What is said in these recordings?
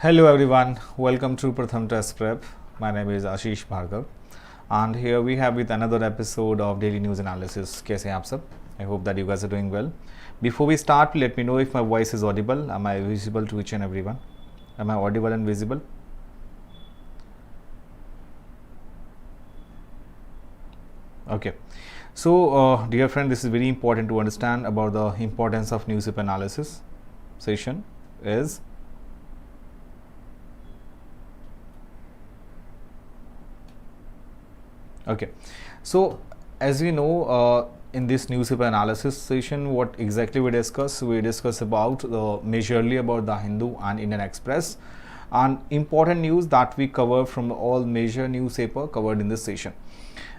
Hello everyone, welcome to PRATHAM Test Prep. My name is Ashish Bhargav and here we have with another episode of Daily News Analysis. कैसे हैं आप सब? I hope that you guys are doing well. Before we start, let me know if my voice is audible. Am I visible to each and everyone? Am I audible and visible? Okay. So, dear friend, this is very important to understand about the importance of newspaper analysis session is okay. So, as we know, in this newspaper analysis session, what exactly we discuss about majorly about the Hindu and Indian Express and important news that we cover from all major newspaper covered in this session.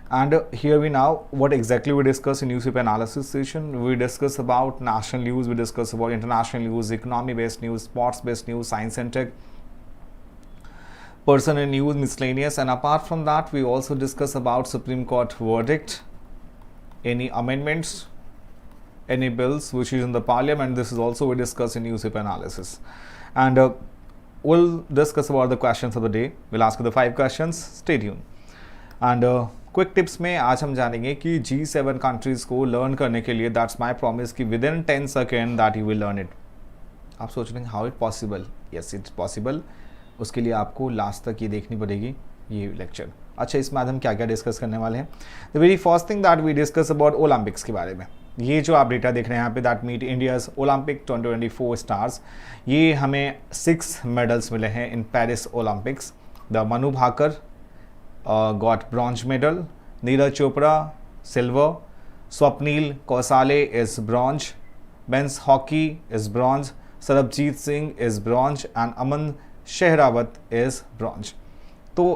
And here we now what exactly we discuss in newspaper analysis session. We discuss about national news, we discuss about international news, economy based news, sports based news, science and tech, personal news, miscellaneous, and apart from that we also discuss about Supreme Court verdict, any amendments, any bills which is in the parliament. This is also we discuss in newspaper analysis, and we'll discuss about the questions of the day. We'll ask you the 5 questions. Stay tuned. And quick tips में आज हम जानेंगे कि G7 countries को learn करने के लिए that's my promise कि with in 10 second that you will learn it. आप सोच रहे हैं how it possible? Yes it's possible. उसके लिए आपको लास्ट तक ये देखनी पड़ेगी ये लेक्चर. अच्छा, इसमें आज हम क्या क्या डिस्कस करने वाले हैं? The very first thing that we discuss about Olympics के बारे में. ये जो आप डेटा देख रहे हैं यहाँ पे that meet India's Olympic 2024 stars. ये हमें 6 मेडल्स मिले हैं in Paris Olympics. The Manu Bhaker got bronze medal, Neeraj Chopra silver, Swapnil Kausale is bronze, men's hockey is bronze, Sarabjit Singh is bronze and Aman Shehrawat is bronze. तो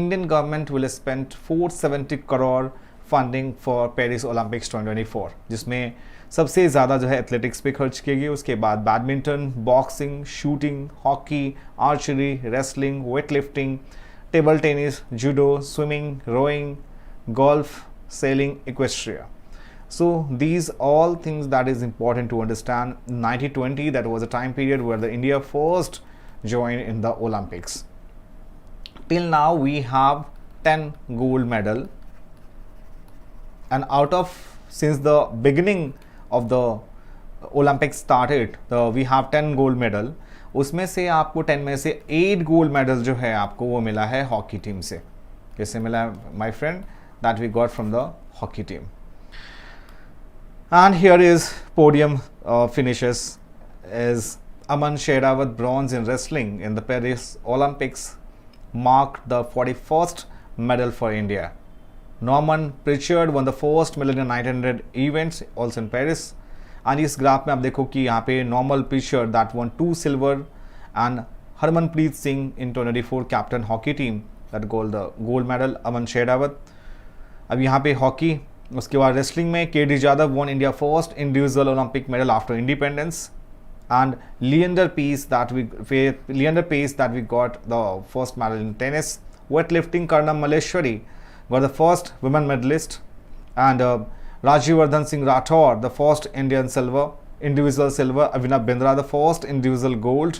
Indian government will spend 470 crore funding for Paris Olympics 2024, जिसमें सबसे ज़्यादा जो है athletics पे खर्च की गई. उसके बाद badminton, boxing, shooting, hockey, archery, wrestling, weight lifting, table tennis, judo, swimming, rowing, golf, sailing, equestria. So these all things that is important to understand. 1920, that was a time period where the India first joined in the Olympics. Till now we have 10 gold medal, and out of since the beginning of the Olympics started, we have 10 gold medal. उसमें से आपको 10 में से 8 gold medal जो है आपको वो मिला है हॉकी टीम से. कैसे मिला है my friend? That we got from the hockey team. And here is podium finishes is Aman Sehrawat bronze in wrestling in the Paris Olympics marked the 41st medal for India. Norman Pritchard won the first medal in 1900 events also in Paris. And इस graph में आप देखो कि यहाँ पे Norman Pritchard that won 2 silver and Harmanpreet Singh in 2024 captain hockey team that gold medal Aman Sherawat. अब यहाँ पे हॉकी, उसके बाद रेसलिंग में KD Jadhav won India first individual Olympic medal after independence. And Leander Paes that we got the first medal in tennis. Weight lifting Karnam Malleswari got the first women medalist. And Rajivardhan Singh Rathore, the first Indian individual silver. Avinav Bindra, the first individual gold.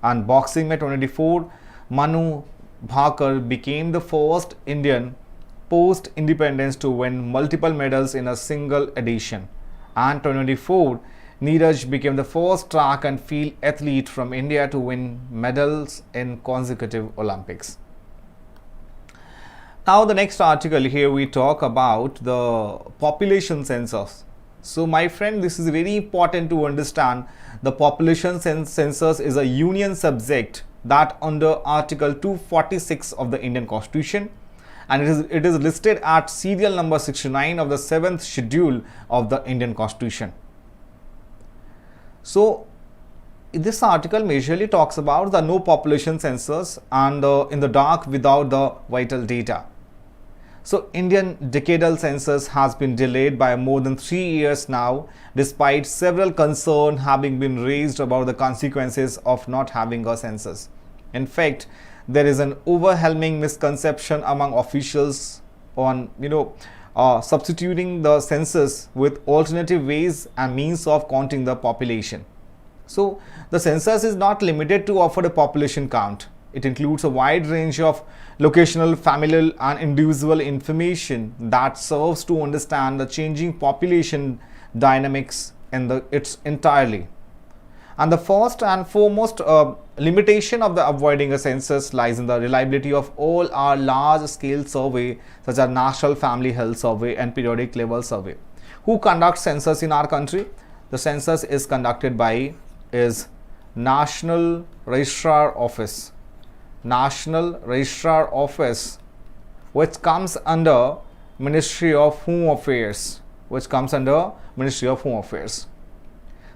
And boxing में 2024, Manu Bhaker became the first Indian post-independence to win multiple medals in a single edition. And 2024, Neeraj became the first track and field athlete from India to win medals in consecutive Olympics. Now the next article here we talk about the population census. So my friend, this is very important to understand. The population census is a union subject that under Article 246 of the Indian Constitution, and it is listed at serial number 69 of the 7th schedule of the Indian Constitution. So this article majorly talks about the no population census and in the dark without the vital data. So Indian decadal census has been delayed by more than 3 years now, despite several concerns having been raised about the consequences of not having a census. In fact, there is an overwhelming misconception among officials on substituting the census with alternative ways and means of counting the population. So the census is not limited to offer a population count. It includes a wide range of locational, familial and individual information that serves to understand the changing population dynamics in its entirely. And the first and foremost limitation of the avoiding a census lies in the reliability of all our large-scale survey such as National Family Health Survey and Periodic Level Survey. Who conducts census in our country? The census is conducted by National Registrar Office. National Registrar Office, which comes under Ministry of Home Affairs.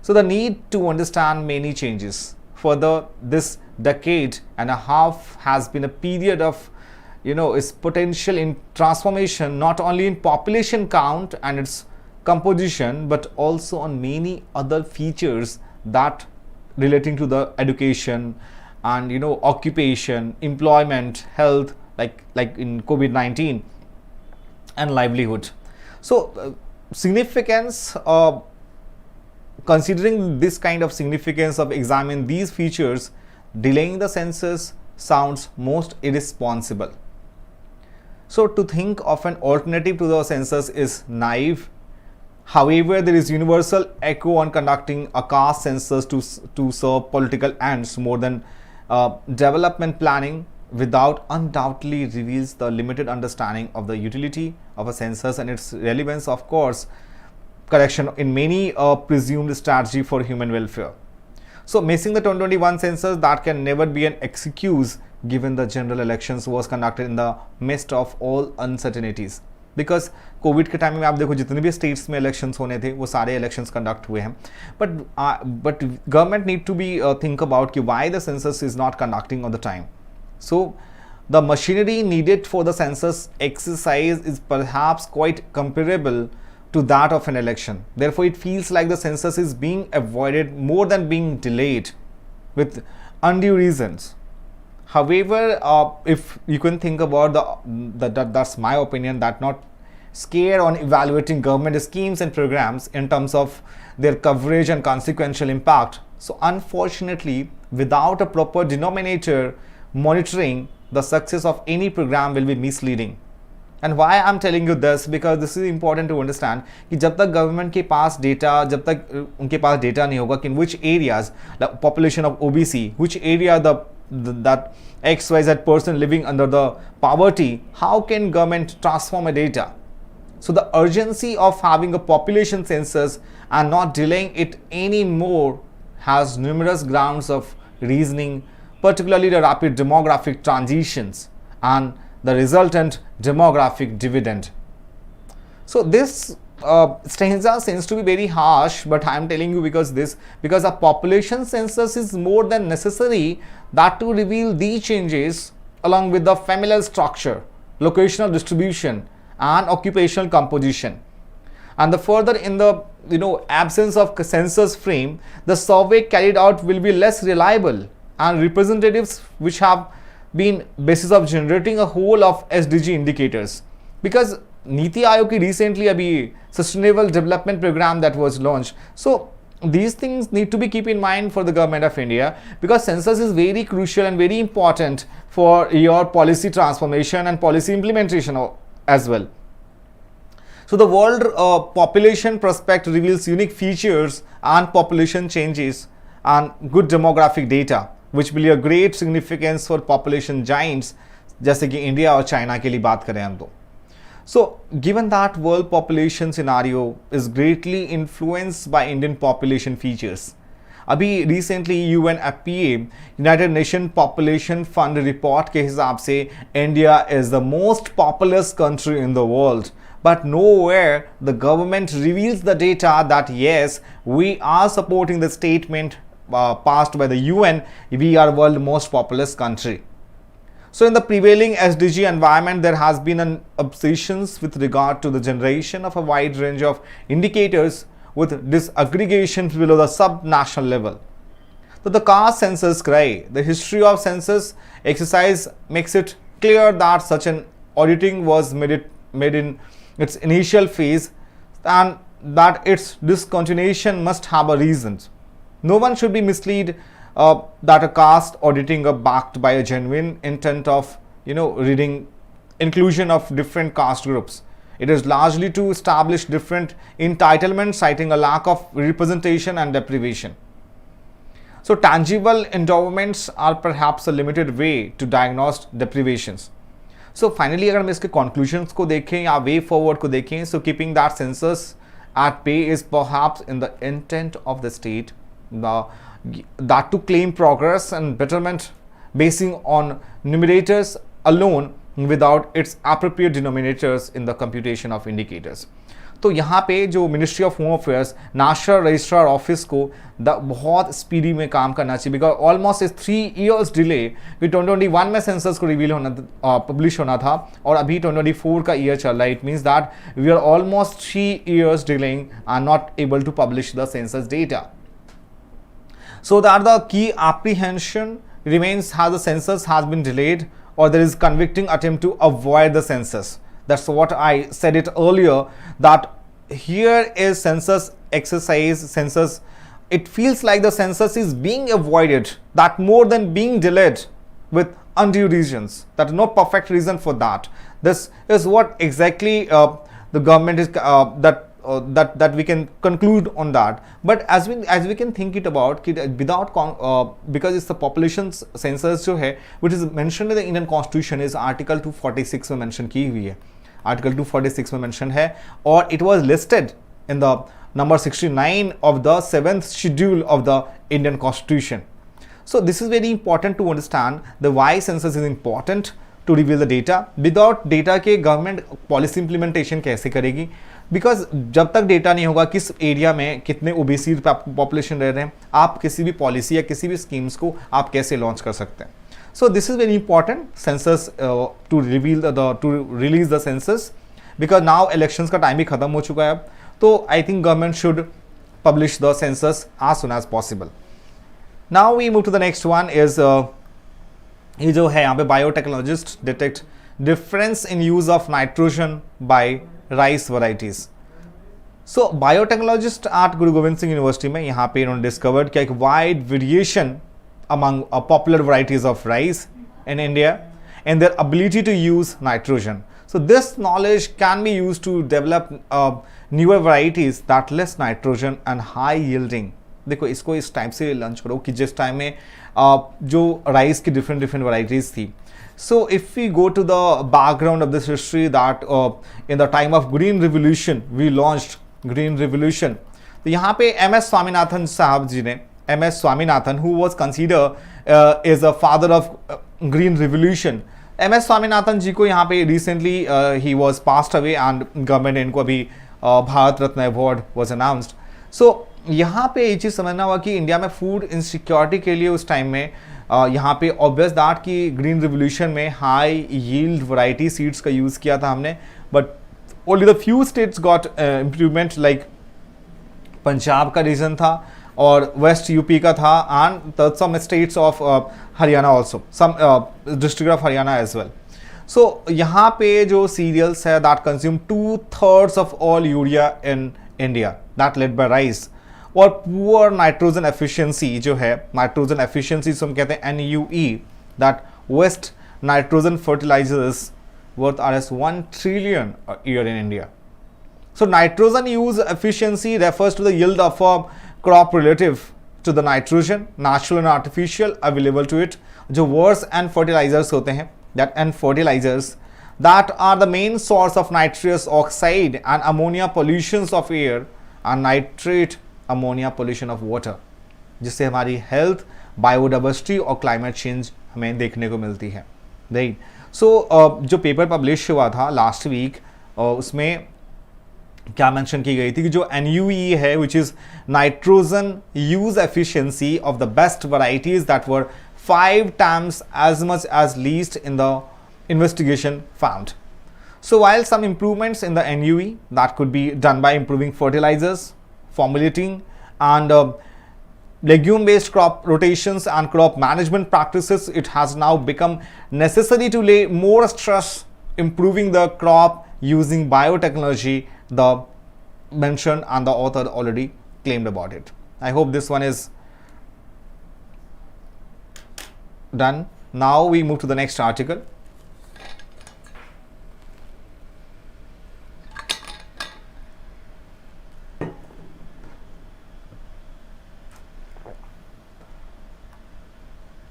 So the need to understand many changes. Further, this decade and a half has been a period of its potential in transformation, not only in population count and its composition, but also on many other features that relating to the education and occupation, employment, health, like in COVID-19, and livelihood. So significance of considering this kind of significance of examining these features, delaying the census sounds most irresponsible. So to think of an alternative to the census is naive. However, there is universal echo on conducting a caste census to serve political ends more than development planning without undoubtedly reveals the limited understanding of the utility of a census and its relevance, of course, correction in many presumed strategy for human welfare. So missing the 2021 census, that can never be an excuse given the general elections was conducted in the midst of all uncertainties. Because Covid के time में आप देखो जितने भी states में elections होने थे वो सारे इलेक्शंस कंडक्ट हुए हैं, but government need to be think about कि why the census is not conducting on the time. So the machinery needed for the census exercise is perhaps quite comparable to that of an election. Therefore, it feels like the census is being avoided more than being delayed with undue reasons. However, if you can think about that's my opinion, that not scare on evaluating government schemes and programs in terms of their coverage and consequential impact. So unfortunately, without a proper denominator monitoring, the success of any program will be misleading. And why I'm telling you this, because this is important to understand कि जब तक government के पास data, जब तक उनके पास data नहीं होगा कि in which areas the population of OBC, which area that XYZ person living under the poverty, how can government transform a data? So the urgency of having a population census and not delaying it anymore has numerous grounds of reasoning, particularly the rapid demographic transitions and the resultant demographic dividend. So this stanza seems to be very harsh, but I am telling you because a population census is more than necessary that to reveal these changes along with the familial structure, locational distribution and occupational composition. And the further in the absence of census frame, the survey carried out will be less reliable and representatives which have been basis of generating a whole of SDG indicators. Because Niti Aayog ki recently abhi sustainable development program that was launched. So these things need to be keep in mind for the government of India, because census is very crucial and very important for your policy transformation and policy implementation as well. So the world population prospect reveals unique features and population changes and good demographic data, which will be a great significance for population giants जैसे कि India और China के लिए बात करें हम तो. So given that world population scenario is greatly influenced by Indian population features, अभी recently UNFPA United Nations Population Fund report के हिसाब से India is the most populous country in the world, but nowhere the government reveals the data that yes, we are supporting the statement passed by the UN, we are world most populous country. So in the prevailing SDG environment, there has been an obsession with regard to the generation of a wide range of indicators with disaggregations below the sub-national level. So the caste census cry, the history of census exercise makes it clear that such an auditing was made in its initial phase and that its discontinuation must have a reason. No one should be misled that a caste auditing are backed by a genuine intent of, reading inclusion of different caste groups. It is largely to establish different entitlements, citing a lack of representation and deprivation. So tangible endowments are perhaps a limited way to diagnose deprivations. So finally, अगर हम इसके conclusions को देखें या way forward को देखें, so keeping that census at bay is perhaps in the intent of the state that to claim progress and betterment basing on numerators alone without its appropriate denominators in the computation of indicators. तो यहाँ पे जो ministry of home affairs national registrar office को बहुत speedy में काम करना चाहिए, बिकॉज ऑलमोस्ट 3 years डिले कि 2021 में सेंसस को रिवील होना पब्लिश होना था और अभी 2024 का ईयर चल रहा है. It means that we are almost 3 years delaying and not able to publish the census data. So that the key apprehension remains has the census has been delayed or there is convicting attempt to avoid the census. That's what I said it earlier, that here is census exercise, census, it feels like the census is being avoided, that more than being delayed with undue reasons. That is no perfect reason for that. This is what exactly the government is that we can conclude on that. But as we can think it about without because it's the population census जो है which is mentioned in the Indian Constitution is Article 246 में mention की हुई है. Article 246 में mention है और it was listed in the number 69 of the 7th schedule of the Indian Constitution. So this is very important to understand the why census is important to reveal the data. Without data के government policy implementation कैसे करेगी? Because जब तक data नहीं होगा किस area में कितने ओबेसी पॉपुलेशन रह रहे हैं, आप किसी भी पॉलिसी या किसी भी स्कीम्स को आप कैसे लॉन्च कर सकते हैं. So this is very important census to reveal to release the census, because now elections का टाइम भी खत्म हो चुका है अब, तो I think government should publish the census as soon as possible. Now we move to the next one is ये जो है यहाँ पे biotechnologists detect difference in use of nitrogen by rice varieties. So biotechnologists at Guru Gobind Singh University में यहाँ पे इन्होंने discovered कि एक wide variation among popular varieties of rice in India and their ability to use nitrogen. So this knowledge can be used to develop newer varieties that less nitrogen and high yielding. देखो इसको इस type से launch करो कि जिस time में जो rice की डिफरेंट varieties थी. So if we go to the background of this history that in the time of Green Revolution we launched Green Revolution. तो यहाँ पे MS स्वामीनाथन साहब जी ने, MS Swaminathan, who was considered as a father of Green Revolution. MS Swaminathan जी को यहाँ पे recently he was passed away and government इनको अभी Bharat Ratna award was announced. So यहाँ पे ये चीज़ समझना हुआ कि इंडिया में फूड इनसिक्योरिटी के लिए उस टाइम में यहाँ पे ऑब्वियस दैट कि ग्रीन रिवोल्यूशन में हाई यील्ड वैरायटी सीड्स का यूज़ किया था हमने, but only the few states got improvement, like Punjab का रीजन था और वेस्ट यूपी का था and some states of Haryana also, some district of Haryana as well. So यहाँ पे जो सीरियल्स है that consume 2/3 of all urea in India, that led by rice. और पुअर नाइट्रोजन एफिशिएंसी जो है, नाइट्रोजन एफिशिएंसी हम कहते हैं NUE, that waste nitrogen fertilisers worth RS 1 trillion a year in India. So nitrogen use efficiency refers to the yield of a crop relative to the nitrogen, natural and artificial, available to it. जो words and fertilizers होते हैं, that and fertilizers that are the main source of nitrous oxide and ammonia pollutions of air and nitrate ammonia pollution of water, जिससे हमारी health, biodiversity और climate change हमें देखने को मिलती है. राइट. सो जो पेपर पब्लिश हुआ था लास्ट वीक उसमें क्या मेंशन की गई थी कि जो NUE है which is nitrogen use efficiency of the best varieties that were 5 times as much as least in the investigation found. So while some improvements in the NUE that could be done by improving fertilizers, formulating and legume based crop rotations and crop management practices, it has now become necessary to lay more stress improving the crop using biotechnology, the mentioned and the author already claimed about it. I hope this one is Done. Now we move to the next article.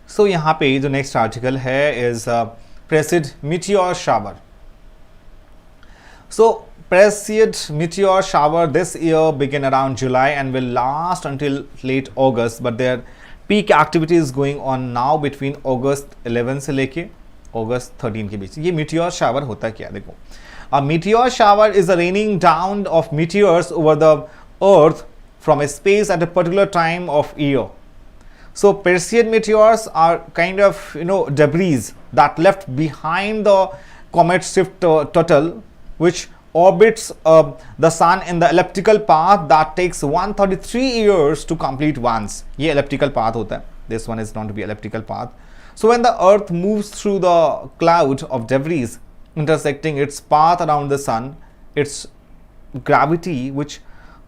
So यहाँ पे जो next article है is Presid meteor shower. So Presid meteor shower this year began around July and will last until late August, but their peak activity is going on now between August 11 से लेके August 13 के बीच. ये meteor shower होता क्या है देखो. A meteor shower is a raining down of meteors over the earth from a space at a particular time of year. So Perseid meteors are kind of debris that left behind the comet Swift-Tuttle, which orbits the sun in the elliptical path that takes 133 years to complete once. ये elliptical path होता है. This one is known to be elliptical path. So when the earth moves through the cloud of debris intersecting its path around the sun, its gravity which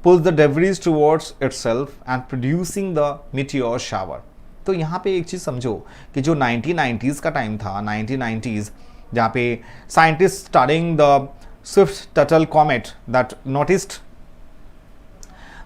pulls the debris towards itself and producing the meteor shower. तो यहाँ पे एक चीज़ समझो कि जो 1990s का time था, 1990s, जहाँ पे scientists studying the Swift-Tuttle comet that noticed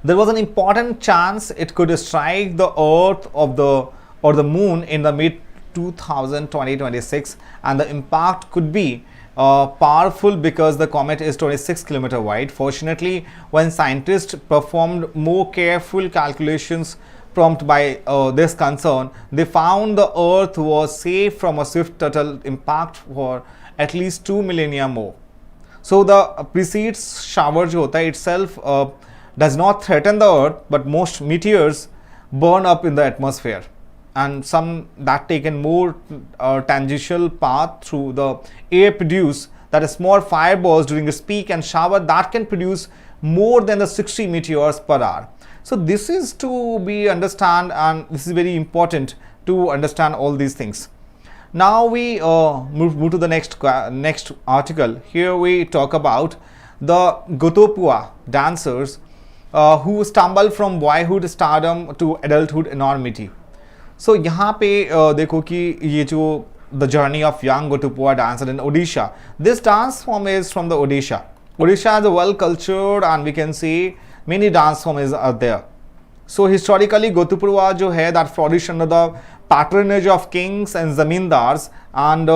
there was an important chance it could strike the earth or the moon in the mid 2026, and the impact could be powerful because the comet is 26 km wide. Fortunately, when scientists performed more careful calculations prompted by this concern, they found the earth was safe from a Swift-Tuttle impact for at least 2 millennia more. So the precedes shower जो होता है itself does not threaten the earth, but most meteors burn up in the atmosphere, and some that taken more tangential path through the air produce that is small fireballs during its peak and shower that can produce more than the 60 meteors per hour. So this is to be understand, and this is very important to understand all these things. Now we move to the next article. Here we talk about the Gotopua dancers who stumble from boyhood stardom to adulthood enormity. So यहाँ पे देखो कि ये जो the journey of young Gotopua dancer in Odisha. This dance form is from the Odisha. Odisha is a well cultured, and we can see many dance forms are there. So historically Gotopua जो है that flourished under the patronage of kings and zamindars, and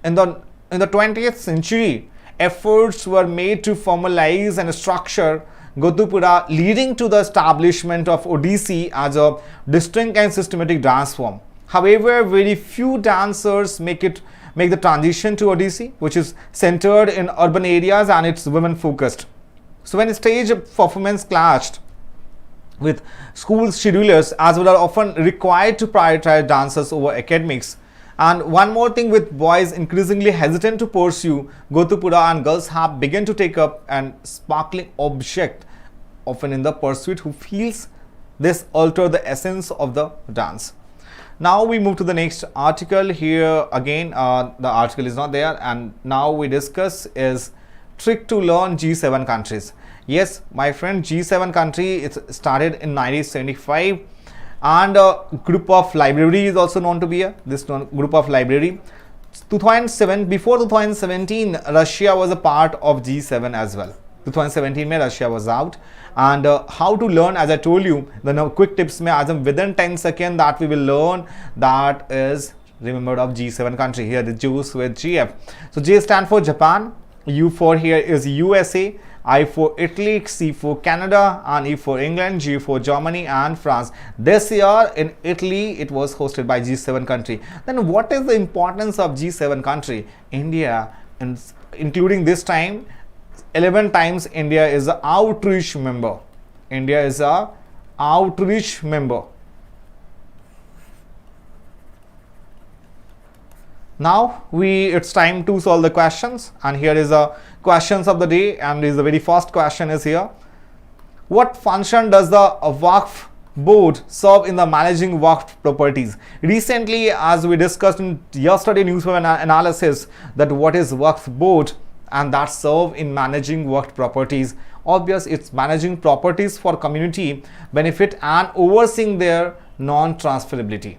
in the 20th century efforts were made to formalize and structure Gotopura, leading to the establishment of Odissi as a distinct and systematic dance form. However, very few dancers make the transition to Odissi, which is centered in urban areas and it's women focused. So when stage performance clashed with school schedulers, as well, are often required to prioritize dancers over academics. And one more thing, with boys increasingly hesitant to pursue Gotopura, and girls have begun to take up an sparkling object often in the pursuit who feels this alter the essence of the dance. Now we move to the next article. Here again the article is not there, and now we discuss is trick to learn G7 countries. Yes, my friend, G7 country, it started in 1975, and a group of library is also known to be this group of library. 2007, before 2017, Russia was a part of G7 as well. 2017 में Russia was out, and how to learn, as I told you, the quick tips में as within 10 seconds that we will learn, that is remembered of G7 country. Here the Jews with GF. So J stand for Japan, U for here is USA, I for Italy, C for Canada, and E for England, G for Germany and France. This year in Italy it was hosted by G7 country. Then what is the importance of G7 country? India, including this time 11 times India is an outreach member. India is a outreach member. Now it's time to solve the questions, and here is the questions of the day, and is the very first question is here. What function does the Waqf board serve in the managing Waqf properties? Recently, as we discussed in yesterday newspaper analysis, that what is Waqf board, and that serve in managing Waqf properties. Obvious, it's managing properties for community benefit and overseeing their non-transferability.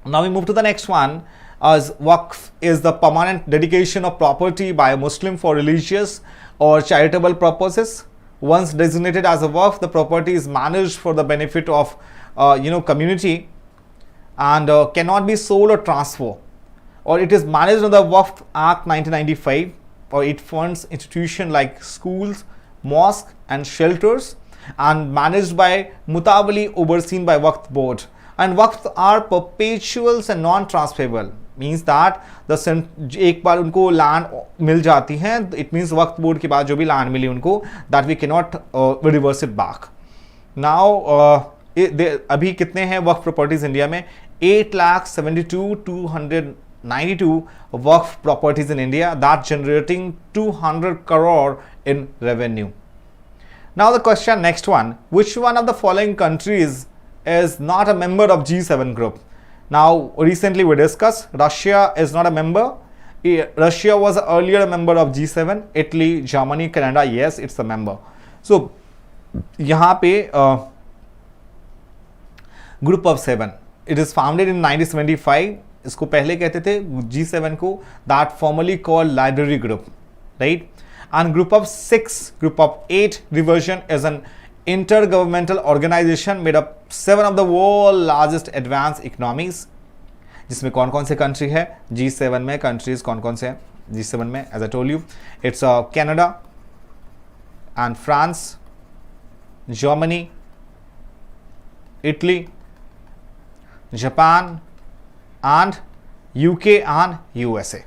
Now we move to the next one, as Waqf is the permanent dedication of property by a Muslim for religious or charitable purposes. Once designated as a Waqf, the property is managed for the benefit of community and cannot be sold or transferred. Or it is managed under the Waqf Act 1995, or it funds institutions like schools, mosques and shelters, and managed by Mutabali, overseen by Waqf board. And Waqf are perpetuals and non-transferable, means that the एक बार उनको land मिल जाती है, it means वक्त board के बाद जो भी land मिली उनको, that we cannot reverse it back. Now अभी कितने हैं वक्फ प्रॉपर्टीज इंडिया में? 8,72,292 वक्फ properties in India, that generating 200 crore in revenue. Now the question, next one, which one of the following countries is not a member of G7 group? Now recently we discussed Russia is not a member. Russia was earlier a member of G7. Italy, Germany, Canada, yes, it's a member. So यहाँ पे Group of 7, it is founded in 1975. इसको पहले कहते थे G7 को, that formerly called Library Group, right? And Group of 6, Group of 8 reversion is an intergovernmental organization made up 7 of the world largest advanced economies. जिसमें कौन कौन से country है G7 में? कंट्रीज कौन कौन से हैं G7 में? As I told you, it's Canada and France, Germany, Italy, Japan and UK and USA.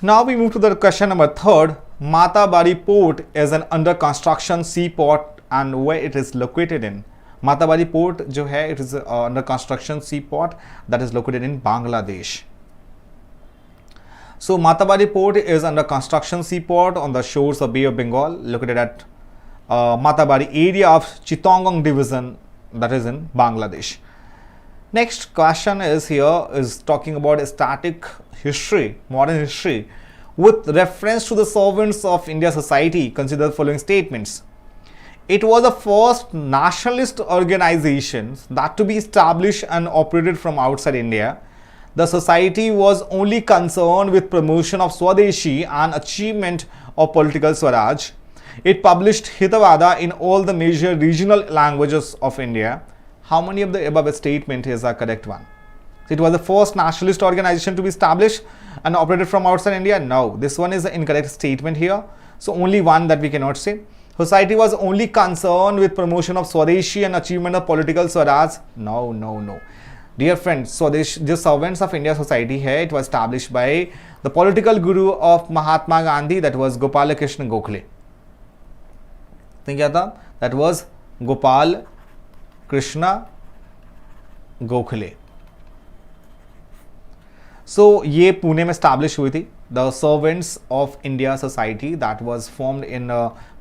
Now we move to the question number 3rd. Matabari Port is an under construction seaport and where it is located in? Matabari Port जो है, it is under construction seaport that is located in Bangladesh. So Matabari Port is under construction seaport on the shores of Bay of Bengal, located at Matabari area of Chittagong division, that is in Bangladesh. Next question is here is talking about static history, modern history. With reference to the sovereigns of India society, consider the following statements. It was the first nationalist organization that to be established and operated from outside India. The society was only concerned with promotion of Swadeshi and achievement of political Swaraj. It published Hitavada in all the major regional languages of India. How many of the above statement is a correct one? It was the first nationalist organization to be established and operated from outside India. No, this one is the incorrect statement here. So only one that we cannot say. Society was only concerned with promotion of Swadeshi and achievement of political Swaraj. No, no, no. Dear friends, Swadesh, the servants of India society here, it was established by the political guru of Mahatma Gandhi, that was Gopal Krishna Gokhale. think क्या था? That was Gopal Krishna Gokhale. So ये पुणे में establish हुई थी. The Servants of India Society that was formed in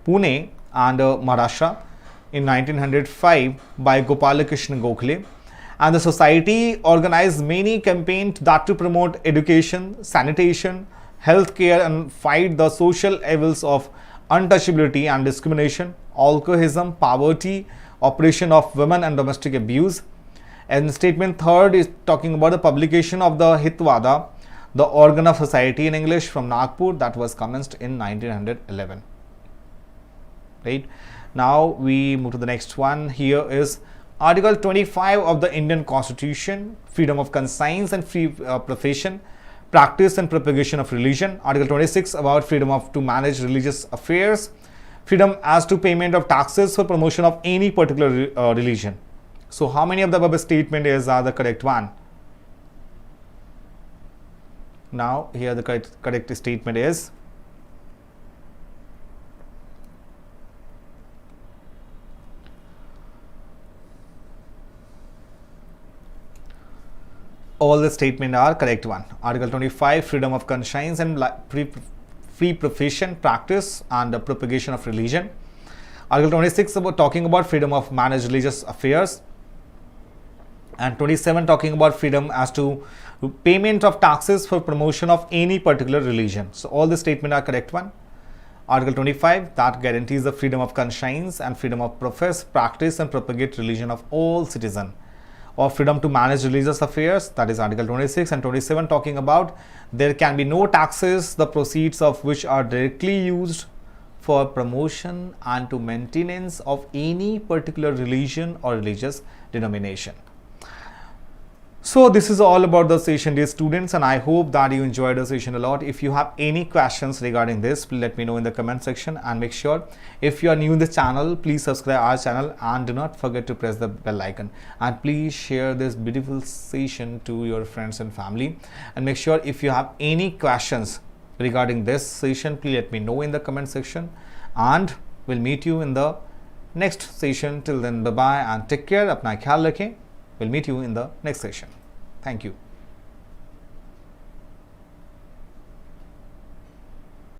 Pune and Maharashtra in 1905 by Gopal Krishna Gokhale. And the society organized many campaigns that to promote education, sanitation, healthcare and fight the social evils of untouchability and discrimination, alcoholism, poverty, oppression of women and domestic abuse. And statement third is talking about the publication of the Hitvada, the organ of society in English from Nagpur, that was commenced in 1911. Right. Now we move to the next one. Here is Article 25 of the Indian Constitution, freedom of conscience and free profession, practice and propagation of religion. Article 26 about freedom of to manage religious affairs, freedom as to payment of taxes for promotion of any particular religion. So how many of the above statement is the correct one? Now here the correct statement is all the statement are correct one. Article 25 freedom of conscience and free profession, practice and the propagation of religion. Article 26 about talking about freedom of manage religious affairs, and 27 talking about freedom as to payment of taxes for promotion of any particular religion. So all the statement are correct one. Article 25 that guarantees the freedom of conscience and freedom of profess, practice and propagate religion of all citizen. of freedom to manage religious affairs, that is Article 26, and 27 talking about there can be no taxes, the proceeds of which are directly used for promotion and to maintenance of any particular religion or religious denomination. So this is all about the session, dear students, and I hope that you enjoyed the session a lot. If you have any questions regarding this, please let me know in the comment section, and make sure if you are new in this channel, please subscribe our channel and do not forget to press the bell icon, and please share this beautiful session to your friends and family. And make sure if you have any questions regarding this session, please let me know in the comment section, and we'll meet you in the next session. Till then, bye bye and take care. Apna ख्याल रखें. We'll meet you in the next session. Thank you.